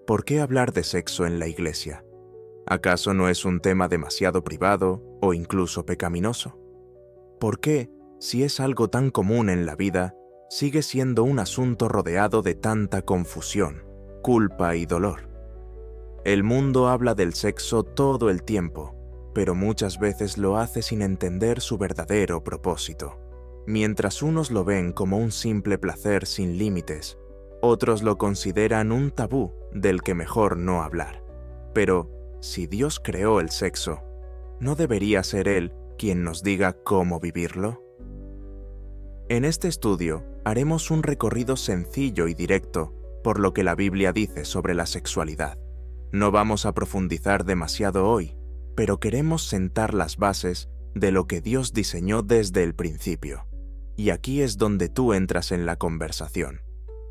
¿por qué hablar de sexo en la iglesia? ¿Acaso no es un tema demasiado privado o incluso pecaminoso? ¿Por qué, si es algo tan común en la vida, sigue siendo un asunto rodeado de tanta confusión, culpa y dolor? El mundo habla del sexo todo el tiempo, pero muchas veces lo hace sin entender su verdadero propósito. Mientras unos lo ven como un simple placer sin límites, otros lo consideran un tabú del que mejor no hablar. Pero, si Dios creó el sexo, ¿no debería ser Él quien nos diga cómo vivirlo? En este estudio haremos un recorrido sencillo y directo por lo que la Biblia dice sobre la sexualidad. No vamos a profundizar demasiado hoy, pero queremos sentar las bases de lo que Dios diseñó desde el principio. Y aquí es donde tú entras en la conversación.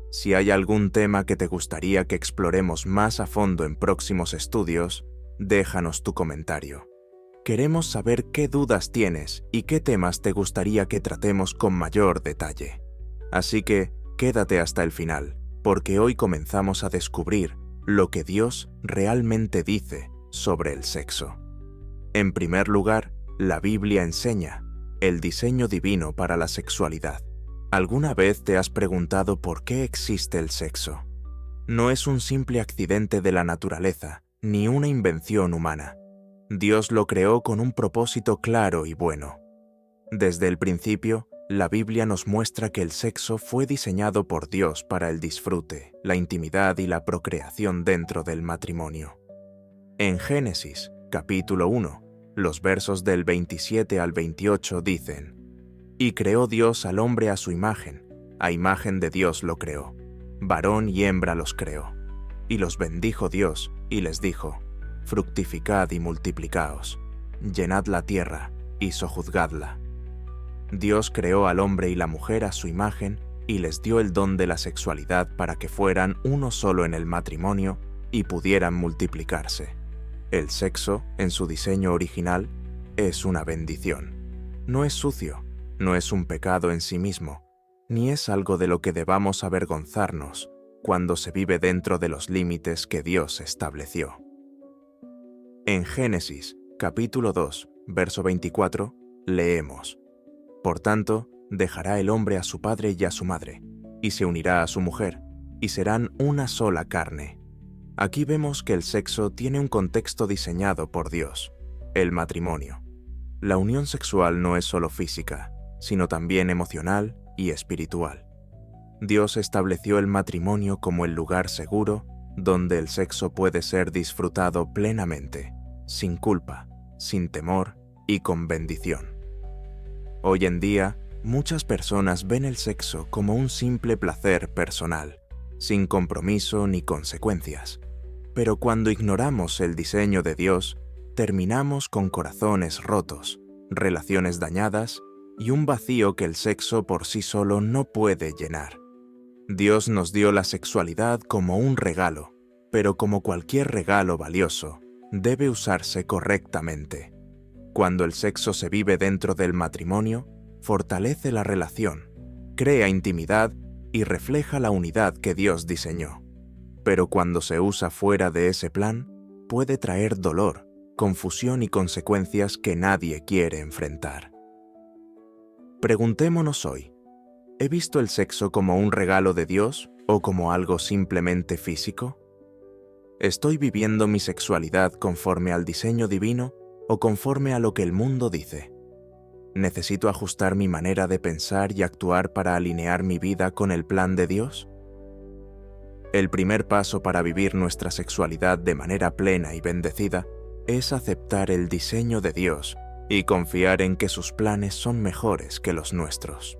Si hay algún tema que te gustaría que exploremos más a fondo en próximos estudios, déjanos tu comentario. Queremos saber qué dudas tienes y qué temas te gustaría que tratemos con mayor detalle. Así que quédate hasta el final, porque hoy comenzamos a descubrir lo que Dios realmente dice sobre el sexo. En primer lugar, la Biblia enseña el diseño divino para la sexualidad. ¿Alguna vez te has preguntado por qué existe el sexo? No es un simple accidente de la naturaleza, ni una invención humana. Dios lo creó con un propósito claro y bueno. Desde el principio, la Biblia nos muestra que el sexo fue diseñado por Dios para el disfrute, la intimidad y la procreación dentro del matrimonio. En Génesis, capítulo 1, los versos del 27 al 28 dicen: «Y creó Dios al hombre a su imagen, a imagen de Dios lo creó, varón y hembra los creó. Y los bendijo Dios, y les dijo: fructificad y multiplicaos, llenad la tierra y sojuzgadla». Dios creó al hombre y la mujer a su imagen y les dio el don de la sexualidad para que fueran uno solo en el matrimonio y pudieran multiplicarse. El sexo, en su diseño original, es una bendición. No es sucio, no es un pecado en sí mismo, ni es algo de lo que debamos avergonzarnos cuando se vive dentro de los límites que Dios estableció. En Génesis, capítulo 2, verso 24, leemos: «Por tanto, dejará el hombre a su padre y a su madre, y se unirá a su mujer, y serán una sola carne». Aquí vemos que el sexo tiene un contexto diseñado por Dios, el matrimonio. La unión sexual no es solo física, sino también emocional y espiritual. Dios estableció el matrimonio como el lugar seguro donde el sexo puede ser disfrutado plenamente, sin culpa, sin temor y con bendición. Hoy en día, muchas personas ven el sexo como un simple placer personal, sin compromiso ni consecuencias. Pero cuando ignoramos el diseño de Dios, terminamos con corazones rotos, relaciones dañadas y un vacío que el sexo por sí solo no puede llenar. Dios nos dio la sexualidad como un regalo, pero como cualquier regalo valioso, debe usarse correctamente. Cuando el sexo se vive dentro del matrimonio, fortalece la relación, crea intimidad y refleja la unidad que Dios diseñó. Pero cuando se usa fuera de ese plan, puede traer dolor, confusión y consecuencias que nadie quiere enfrentar. Preguntémonos hoy: ¿he visto el sexo como un regalo de Dios o como algo simplemente físico? ¿Estoy viviendo mi sexualidad conforme al diseño divino o conforme a lo que el mundo dice? ¿Necesito ajustar mi manera de pensar y actuar para alinear mi vida con el plan de Dios? El primer paso para vivir nuestra sexualidad de manera plena y bendecida es aceptar el diseño de Dios y confiar en que sus planes son mejores que los nuestros.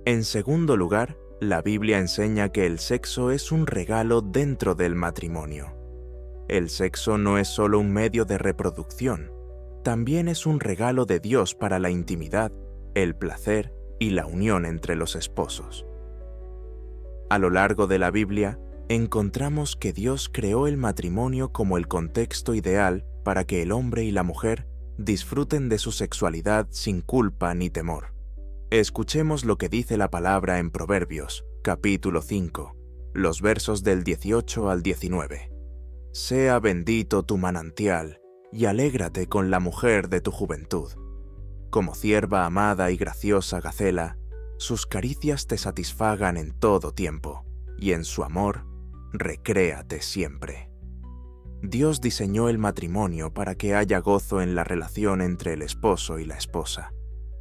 En segundo lugar, la Biblia enseña que el sexo es un regalo dentro del matrimonio. El sexo no es solo un medio de reproducción, también es un regalo de Dios para la intimidad, el placer y la unión entre los esposos. A lo largo de la Biblia, encontramos que Dios creó el matrimonio como el contexto ideal para que el hombre y la mujer disfruten de su sexualidad sin culpa ni temor. Escuchemos lo que dice la palabra en Proverbios, capítulo 5, los versos del 18 al 19. Sea bendito tu manantial, y alégrate con la mujer de tu juventud. Como cierva amada y graciosa gacela, sus caricias te satisfagan en todo tiempo, y en su amor, recréate siempre. Dios diseñó el matrimonio para que haya gozo en la relación entre el esposo y la esposa.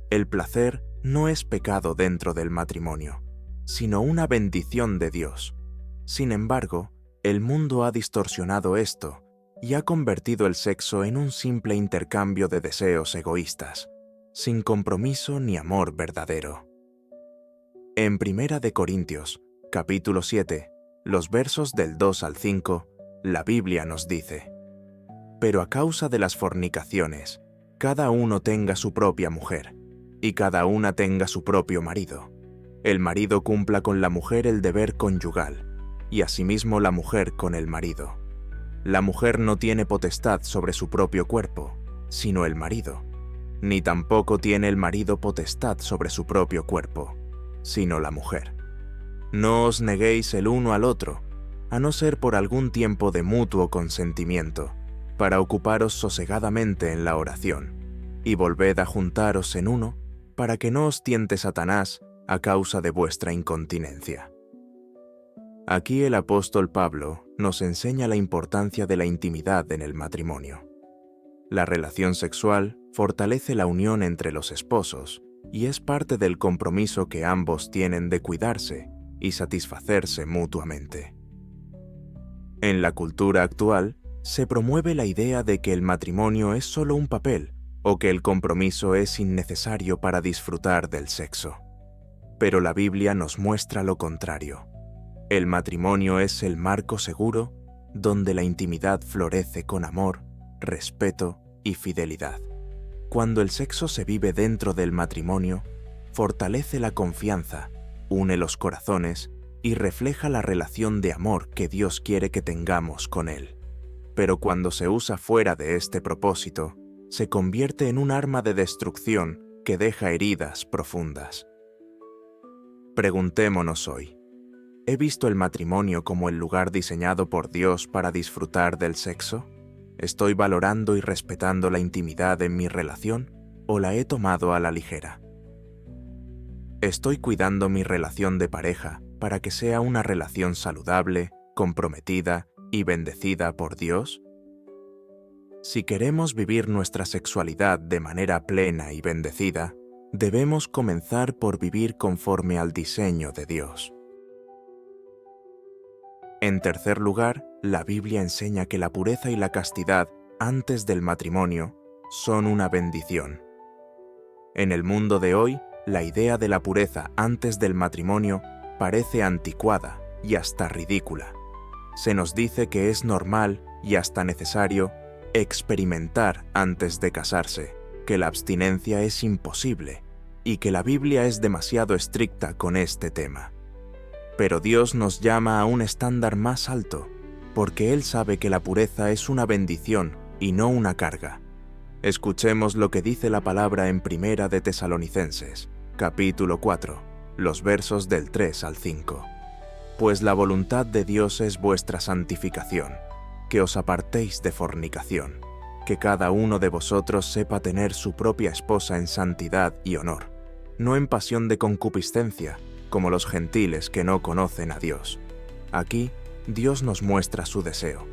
El placer no es pecado dentro del matrimonio, sino una bendición de Dios. Sin embargo, el mundo ha distorsionado esto y ha convertido el sexo en un simple intercambio de deseos egoístas, sin compromiso ni amor verdadero. En 1 Corintios, capítulo 7, los versos del 2 al 5, la Biblia nos dice: Pero a causa de las fornicaciones, cada uno tenga su propia mujer, y cada una tenga su propio marido. El marido cumpla con la mujer el deber conyugal, y asimismo la mujer con el marido. La mujer no tiene potestad sobre su propio cuerpo, sino el marido, ni tampoco tiene el marido potestad sobre su propio cuerpo, sino la mujer. No os neguéis el uno al otro, a no ser por algún tiempo de mutuo consentimiento, para ocuparos sosegadamente en la oración, y volved a juntaros en uno, para que no os tiente Satanás a causa de vuestra incontinencia. Aquí el apóstol Pablo nos enseña la importancia de la intimidad en el matrimonio. La relación sexual fortalece la unión entre los esposos y es parte del compromiso que ambos tienen de cuidarse y satisfacerse mutuamente. En la cultura actual, se promueve la idea de que el matrimonio es solo un papel o que el compromiso es innecesario para disfrutar del sexo. Pero la Biblia nos muestra lo contrario. El matrimonio es el marco seguro donde la intimidad florece con amor, respeto y fidelidad. Cuando el sexo se vive dentro del matrimonio, fortalece la confianza, une los corazones y refleja la relación de amor que Dios quiere que tengamos con Él. Pero cuando se usa fuera de este propósito, se convierte en un arma de destrucción que deja heridas profundas. Preguntémonos hoy: ¿he visto el matrimonio como el lugar diseñado por Dios para disfrutar del sexo? ¿Estoy valorando y respetando la intimidad en mi relación o la he tomado a la ligera? ¿Estoy cuidando mi relación de pareja para que sea una relación saludable, comprometida y bendecida por Dios? Si queremos vivir nuestra sexualidad de manera plena y bendecida, debemos comenzar por vivir conforme al diseño de Dios. En tercer lugar, la Biblia enseña que la pureza y la castidad antes del matrimonio son una bendición. En el mundo de hoy, la idea de la pureza antes del matrimonio parece anticuada y hasta ridícula. Se nos dice que es normal y hasta necesario experimentar antes de casarse, que la abstinencia es imposible y que la Biblia es demasiado estricta con este tema. Pero Dios nos llama a un estándar más alto, porque Él sabe que la pureza es una bendición y no una carga. Escuchemos lo que dice la palabra en 1 de Tesalonicenses, capítulo 4, los versos del 3 al 5. Pues la voluntad de Dios es vuestra santificación, que os apartéis de fornicación, que cada uno de vosotros sepa tener su propia esposa en santidad y honor, no en pasión de concupiscencia, como los gentiles que no conocen a Dios. Aquí, Dios nos muestra su deseo,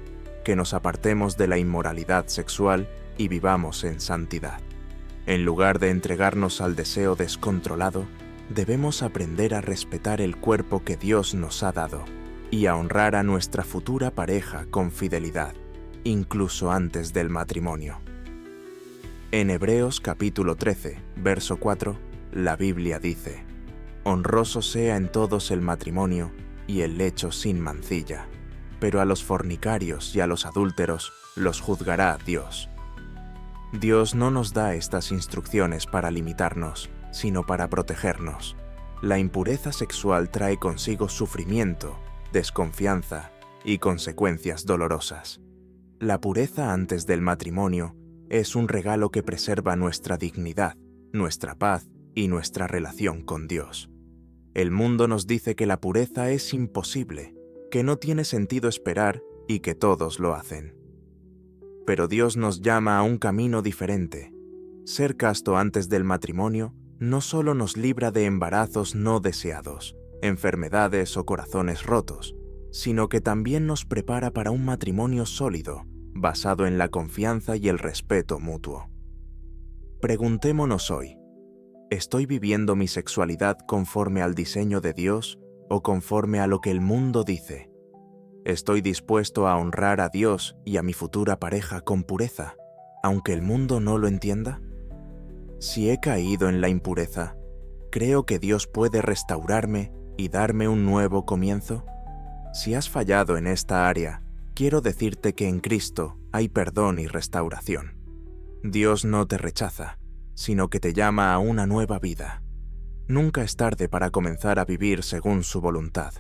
que nos apartemos de la inmoralidad sexual y vivamos en santidad. En lugar de entregarnos al deseo descontrolado, debemos aprender a respetar el cuerpo que Dios nos ha dado y a honrar a nuestra futura pareja con fidelidad, incluso antes del matrimonio. En Hebreos capítulo 13, verso 4, la Biblia dice: honroso sea en todos el matrimonio y el lecho sin mancilla, pero a los fornicarios y a los adúlteros los juzgará Dios. Dios no nos da estas instrucciones para limitarnos, sino para protegernos. La impureza sexual trae consigo sufrimiento, desconfianza y consecuencias dolorosas. La pureza antes del matrimonio es un regalo que preserva nuestra dignidad, nuestra paz y nuestra relación con Dios. El mundo nos dice que la pureza es imposible que no tiene sentido esperar y que todos lo hacen. Pero Dios nos llama a un camino diferente. Ser casto antes del matrimonio no solo nos libra de embarazos no deseados, enfermedades o corazones rotos, sino que también nos prepara para un matrimonio sólido, basado en la confianza y el respeto mutuo. Preguntémonos hoy, ¿estoy viviendo mi sexualidad conforme al diseño de Dios o conforme a lo que el mundo dice? ¿Estoy dispuesto a honrar a Dios y a mi futura pareja con pureza, aunque el mundo no lo entienda? Si he caído en la impureza, ¿creo que Dios puede restaurarme y darme un nuevo comienzo? Si has fallado en esta área, quiero decirte que en Cristo hay perdón y restauración. Dios no te rechaza, sino que te llama a una nueva vida. Nunca es tarde para comenzar a vivir según su voluntad.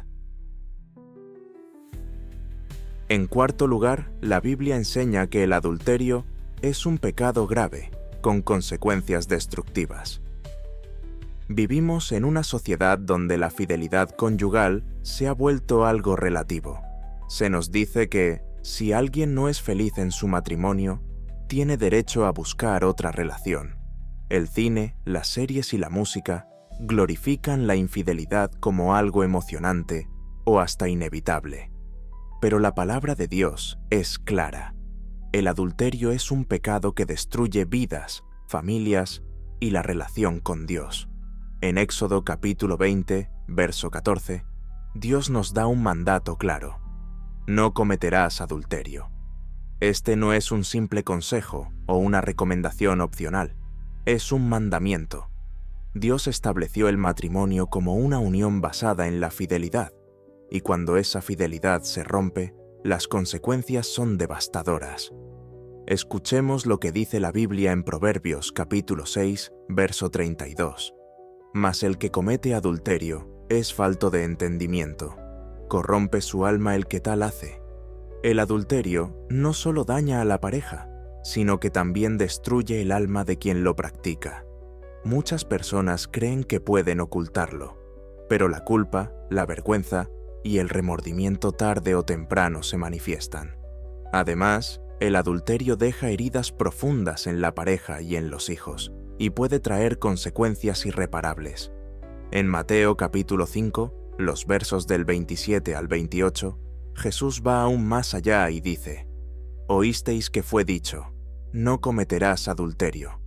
En cuarto lugar, la Biblia enseña que el adulterio es un pecado grave, con consecuencias destructivas. Vivimos en una sociedad donde la fidelidad conyugal se ha vuelto algo relativo. Se nos dice que, si alguien no es feliz en su matrimonio, tiene derecho a buscar otra relación. El cine, las series y la música glorifican la infidelidad como algo emocionante o hasta inevitable. Pero la palabra de Dios es clara. El adulterio es un pecado que destruye vidas, familias y la relación con Dios. En Éxodo capítulo 20, verso 14, Dios nos da un mandato claro. No cometerás adulterio. Este no es un simple consejo o una recomendación opcional, es un mandamiento. Dios estableció el matrimonio como una unión basada en la fidelidad, y cuando esa fidelidad se rompe, las consecuencias son devastadoras. Escuchemos lo que dice la Biblia en Proverbios capítulo 6, verso 32. Mas el que comete adulterio es falto de entendimiento. Corrompe su alma el que tal hace. El adulterio no solo daña a la pareja, sino que también destruye el alma de quien lo practica. Muchas personas creen que pueden ocultarlo, pero la culpa, la vergüenza y el remordimiento tarde o temprano se manifiestan. Además, el adulterio deja heridas profundas en la pareja y en los hijos, y puede traer consecuencias irreparables. En Mateo capítulo 5, los versos del 27 al 28, Jesús va aún más allá y dice: «Oísteis que fue dicho, no cometerás adulterio.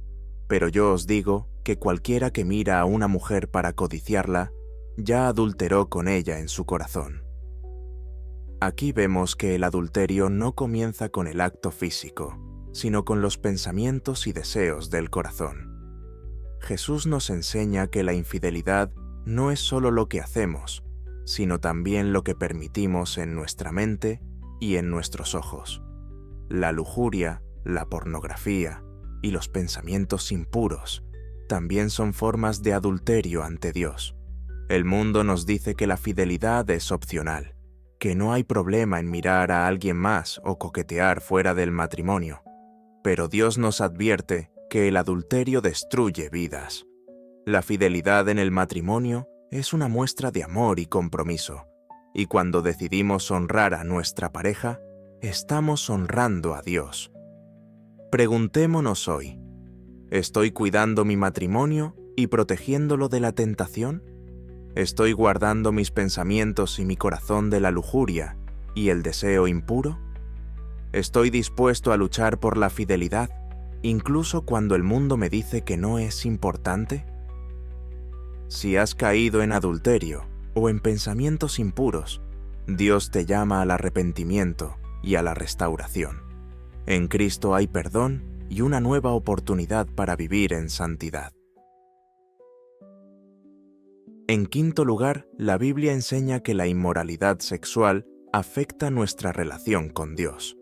Pero yo os digo que cualquiera que mira a una mujer para codiciarla, ya adulteró con ella en su corazón». Aquí vemos que el adulterio no comienza con el acto físico, sino con los pensamientos y deseos del corazón. Jesús nos enseña que la infidelidad no es solo lo que hacemos, sino también lo que permitimos en nuestra mente y en nuestros ojos. La lujuria, la pornografía y los pensamientos impuros también son formas de adulterio ante Dios. El mundo nos dice que la fidelidad es opcional, que no hay problema en mirar a alguien más o coquetear fuera del matrimonio. Pero Dios nos advierte que el adulterio destruye vidas. La fidelidad en el matrimonio es una muestra de amor y compromiso, y cuando decidimos honrar a nuestra pareja, estamos honrando a Dios. Preguntémonos hoy, ¿estoy cuidando mi matrimonio y protegiéndolo de la tentación? ¿Estoy guardando mis pensamientos y mi corazón de la lujuria y el deseo impuro? ¿Estoy dispuesto a luchar por la fidelidad, incluso cuando el mundo me dice que no es importante? Si has caído en adulterio o en pensamientos impuros, Dios te llama al arrepentimiento y a la restauración. En Cristo hay perdón y una nueva oportunidad para vivir en santidad. En quinto lugar, la Biblia enseña que la inmoralidad sexual afecta nuestra relación con Dios.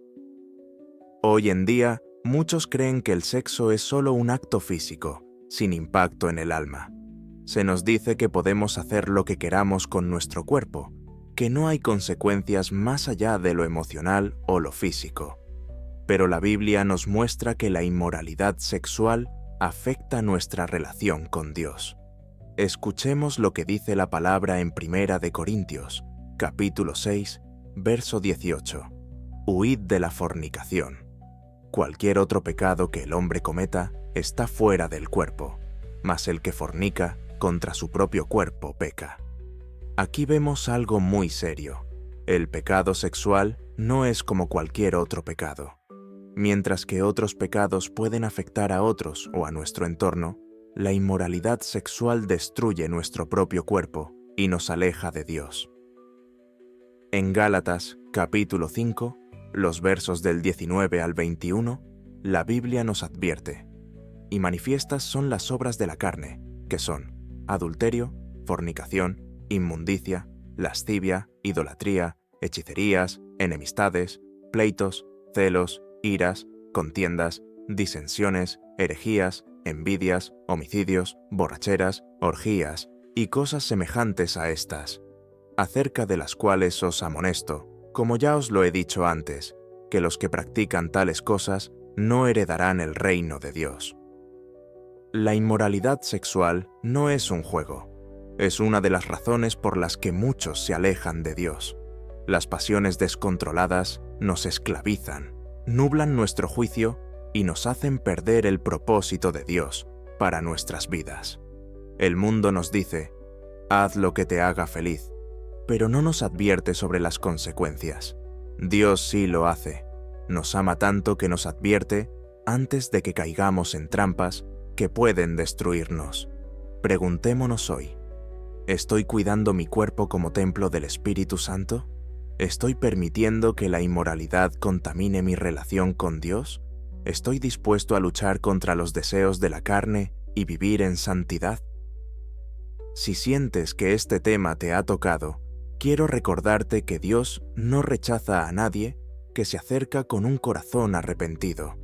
Hoy en día, muchos creen que el sexo es solo un acto físico, sin impacto en el alma. Se nos dice que podemos hacer lo que queramos con nuestro cuerpo, que no hay consecuencias más allá de lo emocional o lo físico. Pero la Biblia nos muestra que la inmoralidad sexual afecta nuestra relación con Dios. Escuchemos lo que dice la palabra en 1 Corintios, capítulo 6, verso 18. Huid de la fornicación. Cualquier otro pecado que el hombre cometa está fuera del cuerpo, mas el que fornica contra su propio cuerpo peca. Aquí vemos algo muy serio. El pecado sexual no es como cualquier otro pecado. Mientras que otros pecados pueden afectar a otros o a nuestro entorno, la inmoralidad sexual destruye nuestro propio cuerpo y nos aleja de Dios. En Gálatas, capítulo 5, los versos del 19 al 21, la Biblia nos advierte: y manifiestas son las obras de la carne, que son adulterio, fornicación, inmundicia, lascivia, idolatría, hechicerías, enemistades, pleitos, celos, iras, contiendas, disensiones, herejías, envidias, homicidios, borracheras, orgías y cosas semejantes a estas, acerca de las cuales os amonesto, como ya os lo he dicho antes, que los que practican tales cosas no heredarán el reino de Dios. La inmoralidad sexual no es un juego. Es una de las razones por las que muchos se alejan de Dios. Las pasiones descontroladas nos esclavizan, nublan nuestro juicio y nos hacen perder el propósito de Dios para nuestras vidas. El mundo nos dice: haz lo que te haga feliz, pero no nos advierte sobre las consecuencias. Dios sí lo hace. Nos ama tanto que nos advierte antes de que caigamos en trampas que pueden destruirnos. Preguntémonos hoy: ¿estoy cuidando mi cuerpo como templo del Espíritu Santo? ¿Estoy permitiendo que la inmoralidad contamine mi relación con Dios? ¿Estoy dispuesto a luchar contra los deseos de la carne y vivir en santidad? Si sientes que este tema te ha tocado, quiero recordarte que Dios no rechaza a nadie que se acerca con un corazón arrepentido.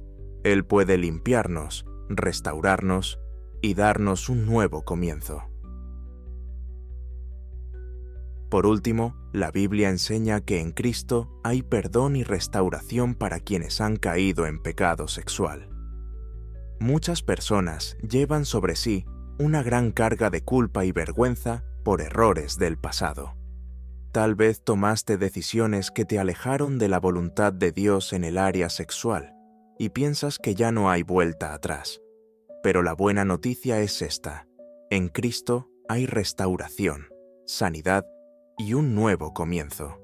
Él puede limpiarnos, restaurarnos y darnos un nuevo comienzo. Por último, la Biblia enseña que en Cristo hay perdón y restauración para quienes han caído en pecado sexual. Muchas personas llevan sobre sí una gran carga de culpa y vergüenza por errores del pasado. Tal vez tomaste decisiones que te alejaron de la voluntad de Dios en el área sexual y piensas que ya no hay vuelta atrás. Pero la buena noticia es esta: en Cristo hay restauración, sanidad y un nuevo comienzo.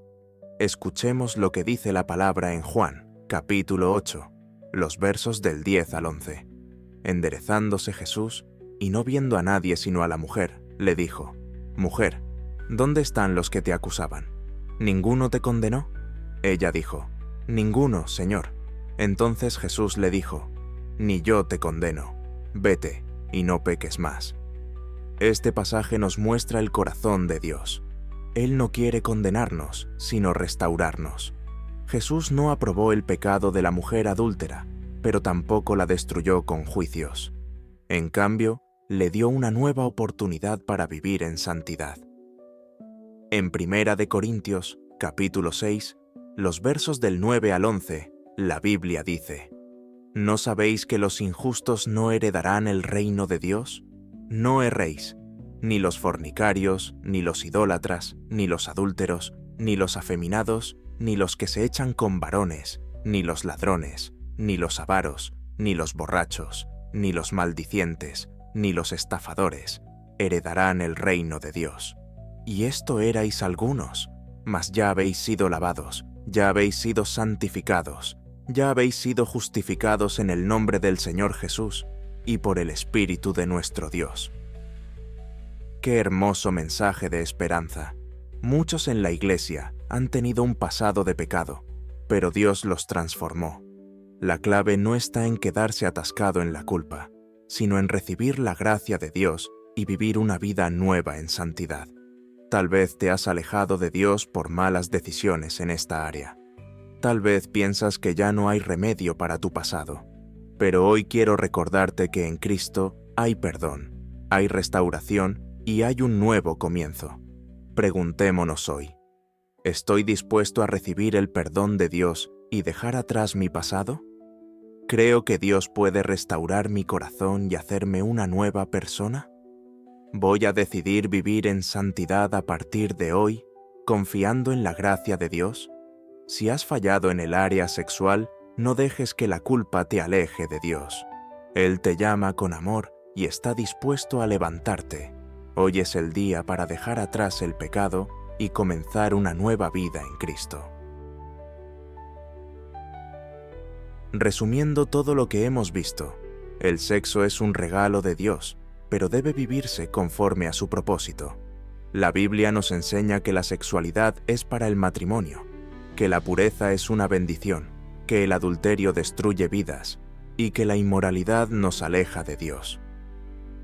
Escuchemos lo que dice la palabra en Juan, capítulo 8, los versos del 10 al 11. Enderezándose Jesús, y no viendo a nadie sino a la mujer, le dijo: Mujer, ¿dónde están los que te acusaban? ¿Ninguno te condenó? Ella dijo: Ninguno, Señor. Entonces Jesús le dijo: Ni yo te condeno. Vete, y no peques más. Este pasaje nos muestra el corazón de Dios. Él no quiere condenarnos, sino restaurarnos. Jesús no aprobó el pecado de la mujer adúltera, pero tampoco la destruyó con juicios. En cambio, le dio una nueva oportunidad para vivir en santidad. En 1 Corintios, capítulo 6, los versos del 9 al 11, la Biblia dice: ¿No sabéis que los injustos no heredarán el reino de Dios? No erréis. Ni los fornicarios, ni los idólatras, ni los adúlteros, ni los afeminados, ni los que se echan con varones, ni los ladrones, ni los avaros, ni los borrachos, ni los maldicientes, ni los estafadores, heredarán el reino de Dios. Y esto erais algunos, mas ya habéis sido lavados, ya habéis sido santificados, ya habéis sido justificados en el nombre del Señor Jesús y por el Espíritu de nuestro Dios. Qué hermoso mensaje de esperanza. Muchos en la iglesia han tenido un pasado de pecado, pero Dios los transformó. La clave no está en quedarse atascado en la culpa, sino en recibir la gracia de Dios y vivir una vida nueva en santidad. Tal vez te has alejado de Dios por malas decisiones en esta área. Tal vez piensas que ya no hay remedio para tu pasado, pero hoy quiero recordarte que en Cristo hay perdón, hay restauración y hay un nuevo comienzo. Preguntémonos hoy: ¿estoy dispuesto a recibir el perdón de Dios y dejar atrás mi pasado? ¿Creo que Dios puede restaurar mi corazón y hacerme una nueva persona? ¿Voy a decidir vivir en santidad a partir de hoy, confiando en la gracia de Dios Si has fallado en el área sexual, no dejes que la culpa te aleje de Dios. Él te llama con amor y está dispuesto a levantarte. Hoy es el día para dejar atrás el pecado y comenzar una nueva vida en Cristo. Resumiendo todo lo que hemos visto, el sexo es un regalo de Dios, pero debe vivirse conforme a su propósito. La Biblia nos enseña que la sexualidad es para el matrimonio, que la pureza es una bendición, que el adulterio destruye vidas y que la inmoralidad nos aleja de Dios.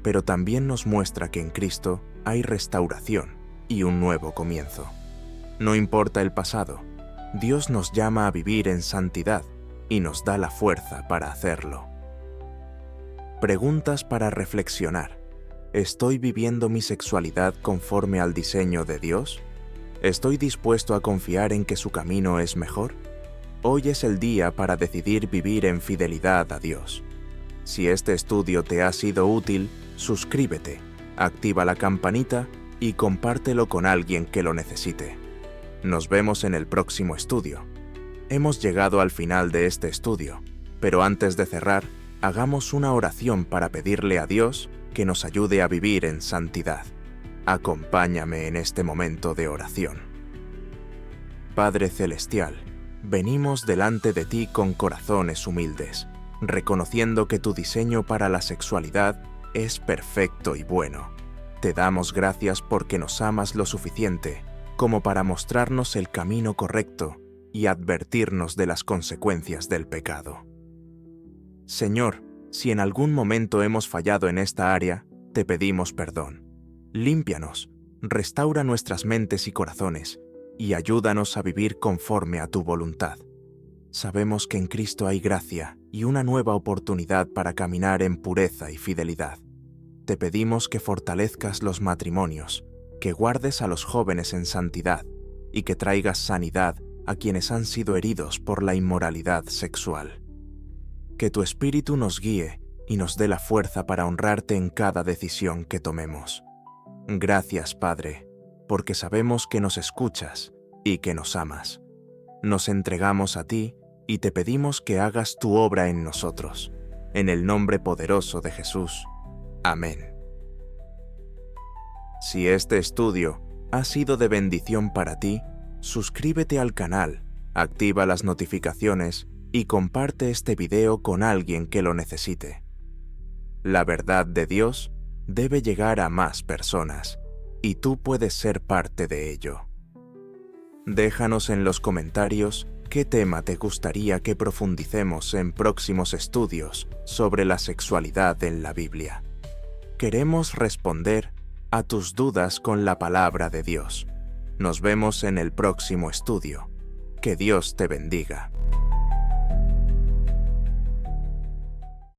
Pero también nos muestra que en Cristo hay restauración y un nuevo comienzo. No importa el pasado, Dios nos llama a vivir en santidad y nos da la fuerza para hacerlo. Preguntas para reflexionar. ¿Estoy viviendo mi sexualidad conforme al diseño de Dios? ¿Estoy dispuesto a confiar en que su camino es mejor? Hoy es el día para decidir vivir en fidelidad a Dios. Si este estudio te ha sido útil, suscríbete, activa la campanita y compártelo con alguien que lo necesite. Nos vemos en el próximo estudio. Hemos llegado al final de este estudio, pero antes de cerrar, hagamos una oración para pedirle a Dios que nos ayude a vivir en santidad. Acompáñame en este momento de oración. Padre Celestial, venimos delante de ti con corazones humildes, reconociendo que tu diseño para la sexualidad es perfecto y bueno. Te damos gracias porque nos amas lo suficiente como para mostrarnos el camino correcto y advertirnos de las consecuencias del pecado. Señor, si en algún momento hemos fallado en esta área, te pedimos perdón. Límpianos, restaura nuestras mentes y corazones, y ayúdanos a vivir conforme a tu voluntad. Sabemos que en Cristo hay gracia y una nueva oportunidad para caminar en pureza y fidelidad. Te pedimos que fortalezcas los matrimonios, que guardes a los jóvenes en santidad y que traigas sanidad a quienes han sido heridos por la inmoralidad sexual. Que tu Espíritu nos guíe y nos dé la fuerza para honrarte en cada decisión que tomemos. Gracias, Padre, porque sabemos que nos escuchas y que nos amas. Nos entregamos a ti y te pedimos que hagas tu obra en nosotros. En el nombre poderoso de Jesús. Amén. Si este estudio ha sido de bendición para ti, suscríbete al canal, activa las notificaciones y comparte este video con alguien que lo necesite. La verdad de Dios debe llegar a más personas, y tú puedes ser parte de ello. Déjanos en los comentarios qué tema te gustaría que profundicemos en próximos estudios sobre la sexualidad en la Biblia. Queremos responder a tus dudas con la palabra de Dios. Nos vemos en el próximo estudio. Que Dios te bendiga.